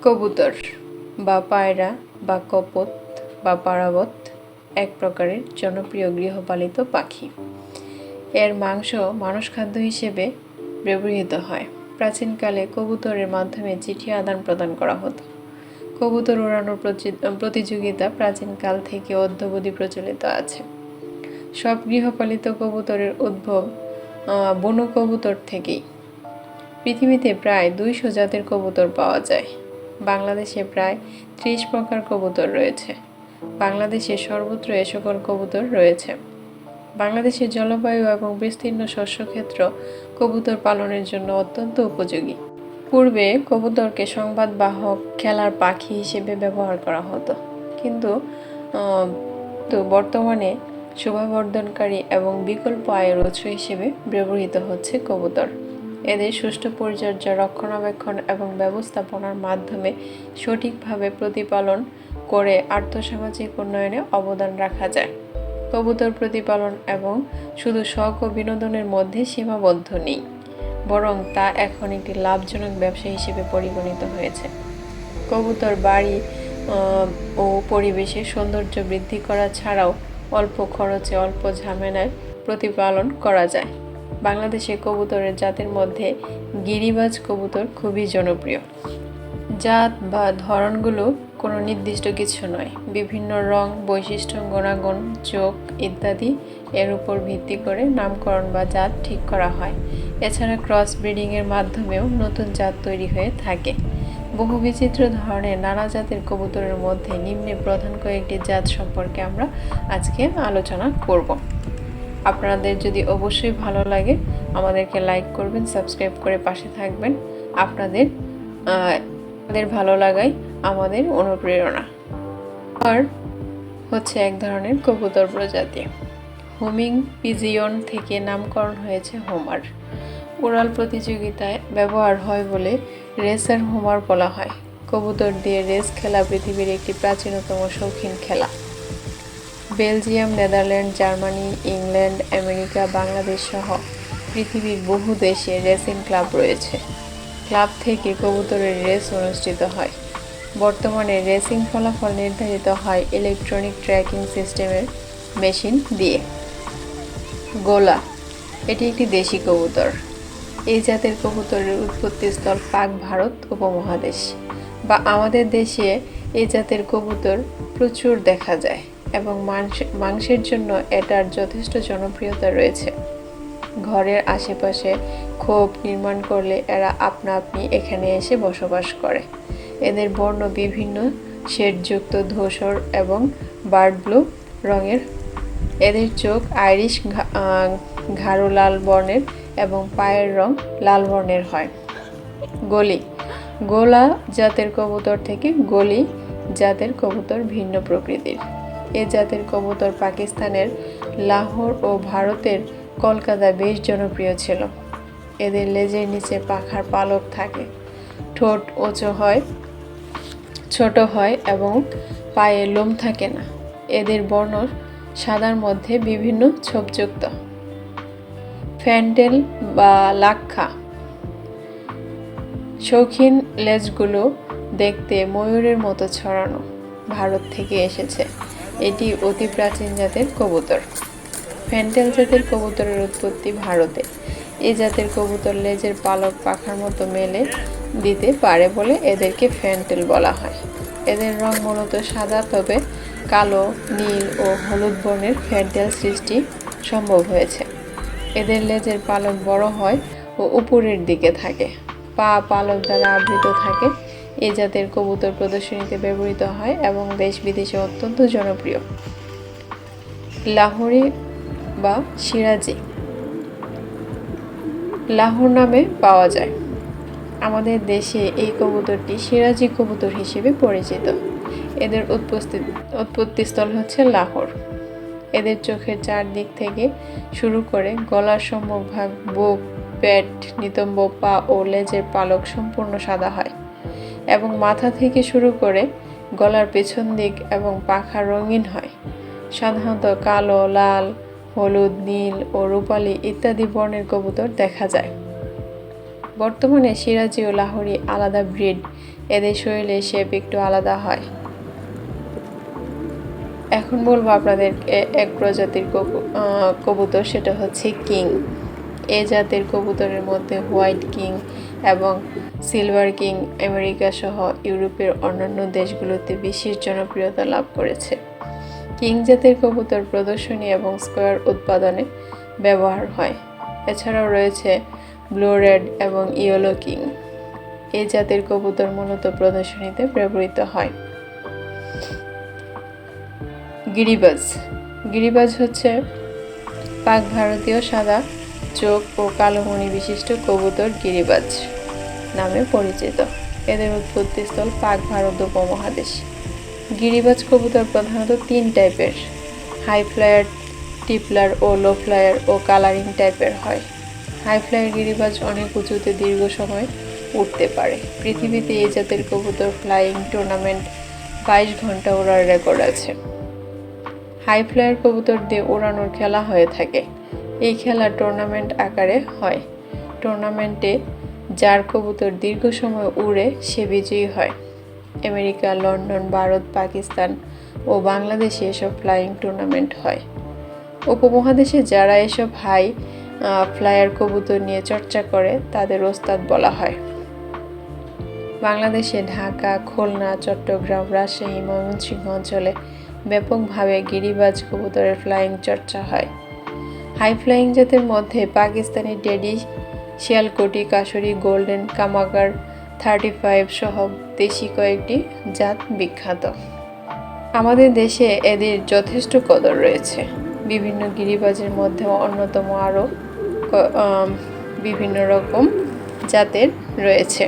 কবুতর বা পায়রা বা কপোত বা পারাবত এক প্রকারের জনপ্রিয় গৃহপালিত পাখি। এর মাংস মানুষ খাদ্য হিসেবে ব্যবহৃত হয়। প্রাচীনকালে কবুতরের মাধ্যমে চিঠি আদান প্রদান করা হতো। কবুতর ওড়ানোর প্রতিযোগিতা প্রাচীনকাল থেকে অদ্যাবধি প্রচলিত আছে। সব গৃহপালিত কবুতরের উদ্ভব বন্য কবুতর থেকেই। পৃথিবীতে প্রায় 200 জাতের কবুতর পাওয়া যায়। বাংলাদেশে প্রায় 30 প্রকার কবুতর রয়েছে। বাংলাদেশে সর্বত্র এ সকল কবুতর রয়েছে। বাংলাদেশের জলবায়ু এবং বিস্তীর্ণ শস্যক্ষেত্র কবুতর পালনের জন্য অত্যন্ত উপযোগী। পূর্বে কবুতরকে সংবাদবাহক, খেলার পাখি হিসেবে ব্যবহার করা হতো, কিন্তু বর্তমানে শোভাবর্ধনকারী এবং বিকল্প আয়ের উৎস হিসেবে ব্যবহৃত হচ্ছে কবুতর। এদের সুষ্ঠু পরিচর্যা, রক্ষণাবেক্ষণ এবং ব্যবস্থাপনার মাধ্যমে সঠিকভাবে প্রতিপালন করে আর্থসামাজিক উন্নয়নে অবদান রাখা যায়। কবুতর প্রতিপালন এবং শুধু শখ ও বিনোদনের মধ্যে সীমাবদ্ধ নেই, বরং তা এখন একটি লাভজনক ব্যবসা হিসেবে পরিগণিত হয়েছে। কবুতর বাড়ি ও পরিবেশে সৌন্দর্য বৃদ্ধি করা ছাড়াও অল্প খরচে, অল্প ঝামেলায় প্রতিপালন করা যায়। বাংলাদেশে কবুতরের জাতের মধ্যে গিরিবাজ কবুতর খুবই জনপ্রিয়। জাত বা ধরনগুলো কোনো নির্দিষ্ট কিছু নয়, বিভিন্ন রং, বৈশিষ্ট্য, গুণাগুণ, চোখ ইত্যাদি এর উপর ভিত্তি করে নামকরণ বা জাত ঠিক করা হয়। এছাড়া ক্রস ব্রিডিংয়ের মাধ্যমেও নতুন জাত তৈরি হয়ে থাকে। বহু বিচিত্র ধরনের নানা জাতের কবুতরের মধ্যে নিম্নে প্রধান কয়েকটি জাত সম্পর্কে আমরা আজকে আলোচনা করব। আপনাদের যদি অবশ্যই ভালো লাগে আমাদেরকে লাইক করবেন, সাবস্ক্রাইব করে পাশে থাকবেন। আপনাদের ভালো লাগাই আমাদের অনুপ্রেরণা। আর হচ্ছে এক ধরনের কবুতর প্রজাতি, হুমিং পিজিয়ন থেকে নামকরণ হয়েছে হোমার। উড়াল প্রতিযোগিতায় ব্যবহার হয় বলে রেসার হোমার বলা হয়। কবুতর দিয়ে রেস খেলা পৃথিবীর একটি প্রাচীনতম শৌখিন খেলা। Belgium, Netherland, Germany, England, America, Bangladesh সহ পৃথিবীর বহু দেশে রেসিং ক্লাব রয়েছে। ক্লাব থেকে কবুতরের রেস অনুষ্ঠিত হয়। বর্তমানে রেসিং ফলাফল নির্ধারিত হয় ইলেকট্রনিক ট্র্যাকিং সিস্টেমের মেশিন দিয়ে। গোলা, এটি একটি দেশি কবুতর। এই জাতের কবুতরের উৎপত্তিস্থল পাক ভারত উপমহাদেশ বা আমাদের দেশে এই জাতের কবুতর প্রচুর দেখা যায় এবং মাংসের জন্য এটার যথেষ্ট জনপ্রিয়তা রয়েছে। ঘরের আশেপাশে খোপ নির্মাণ করলে এরা আপনা আপনি এখানে এসে বসবাস করে। এদের বর্ণ বিভিন্ন শেডযুক্ত, ধূসর এবং বার্ড ব্লু রঙের। এদের চোখ আইরিশ গাঢ় লাল বর্ণের এবং পায়ের রং লাল বর্ণের হয়। গলি, গোলা জাতের কবুতর থেকে গলি জাতের কবুতর ভিন্ন প্রকৃতির। এ জাতের কবুতর পাকিস্তানের লাহোর ও ভারতের কলকাতা বেশ জনপ্রিয় ছিল। এদের লেজের নিচে পাখার পালক থাকে, ঠোঁট উঁচু হয়, ছোট হয় এবং পায়ে লোম থাকে না। এদের বর্ণ সাদার মধ্যে বিভিন্ন ছোপযুক্ত। ফ্যান্টেল বা লাক্ষা, শৌখিন লেজগুলো দেখতে ময়ূরের মতো ছড়ানো, ভারত থেকে এসেছে। এটি অতি প্রাচীন জাতের কবুতর। ফ্যান্টেল জাতের কবুতরের উৎপত্তি ভারতে। এই জাতের কবুতর লেজের পালক পাখার মতো মেলে দিতে পারে বলে এদেরকে ফ্যান্টেল বলা হয়। এদের রং মূলত সাদা, তবে কালো, নীল ও হলুদ বর্ণের ফ্যান্টেল সৃষ্টি সম্ভব হয়েছে। এদের লেজের পালক বড় হয় ও উপরের দিকে থাকে, পা পালক দ্বারা আবৃত থাকে। এই জাতের কবুতর প্রদর্শনীতে ব্যবহৃত হয় এবং দেশ বিদেশে অত্যন্ত জনপ্রিয়। লাহোরি বা সিরাজি, লাহোর নামে পাওয়া যায়। আমাদের দেশে এই কবুতরটি সিরাজি কবুতর হিসেবে পরিচিত। এদের উৎপত্তিস্থল হচ্ছে লাহোর। এদের চোখের চারদিক থেকে শুরু করে গলার সম্মুখভাগ, বুক, পেট, নিতম্ব, পা ও লেজের পালক সম্পূর্ণ সাদা হয় এবং মাথা থেকে শুরু করে গলার পেছন দিক এবং পাখা রঙিন হয়। সাধারণত কালো, লাল, হলুদ, নীল ও রূপালী ইত্যাদি বর্ণের কবুতর দেখা যায়। বর্তমানে সিরাজি ও লাহোরি আলাদা ব্রিড এদের শরীরের শেপ একটু আলাদা হয়। এখন বলবো আপনাদেরকে এক প্রজাতির কবুতর, সেটা হচ্ছে কিং। এ জাতের কবুতরের মধ্যে হোয়াইট কিং এবং সিলভার কিং আমেরিকা সহ ইউরোপের অন্যান্য দেশগুলোতে বিশেষ জনপ্রিয়তা লাভ করেছে। কিং জাতের কবুতর প্রদর্শনী এবং স্কয়ার উৎপাদনে ব্যবহার হয়। এছাড়াও রয়েছে ব্লু রেড এবং ইয়েলো কিং। এই জাতের কবুতর মূলত প্রদর্শনীতে ব্যবহৃত হয়। গিরিবাজ। গিরিবাজ হচ্ছে পাক ভারতীয় সাদা চোখ ও কালো মণি বিশিষ্ট কবুতর গিরিবাজ নামে পরিচিত। এদের উৎপত্তিস্থল পাক ভারত উপমহাদেশ। গিরিবাজ কবুতর প্রধানত 3 টাইপের: হাই ফ্লায়ার, টিপলার ও লো ফ্লায়ার ও কালারিং টাইপের হয়। হাই ফ্লায়ার গিরিবাজ অনেক উঁচুতে দীর্ঘ সময় উঠতে পারে। পৃথিবীতে এই জাতের কবুতর ফ্লাইং টুর্নামেন্ট 22 ঘন্টা ওড়ার রেকর্ড আছে। হাই ফ্লায়ার কবুতর দিয়ে ওড়ানোর খেলা হয়ে থাকে। এই খেলা টুর্নামেন্ট আকারে হয়। টুর্নামেন্টে যার কবুতর দীর্ঘ সময় উড়ে সে বিজয়ী হয়। আমেরিকা, লন্ডন, ভারত, পাকিস্তান ও বাংলাদেশে এসব ফ্লাইং টুর্নামেন্ট হয়। উপমহাদেশে যারা এসব হাই ফ্লায়ার কবুতর নিয়ে চর্চা করে তাদের ওস্তাদ বলা হয়। বাংলাদেশে ঢাকা, খুলনা, চট্টগ্রাম, রাজশাহী, ময়মনসিংহ অঞ্চলে ব্যাপকভাবে গিরিবাজ কবুতরের ফ্লাইং চর্চা হয়। হাই ফ্লাইং জাতের মধ্যে পাকিস্তানি টেডি, শিয়ালকোটি, কাশরি, গোল্ডেন, কামাগার 35 সহ দেশি কয়েকটি জাত বিখ্যাত। আমাদের দেশে এদের যথেষ্ট কদর রয়েছে। বিভিন্ন গিরিবাজের মধ্যেও অন্যতম আরও বিভিন্ন রকম জাতের রয়েছে।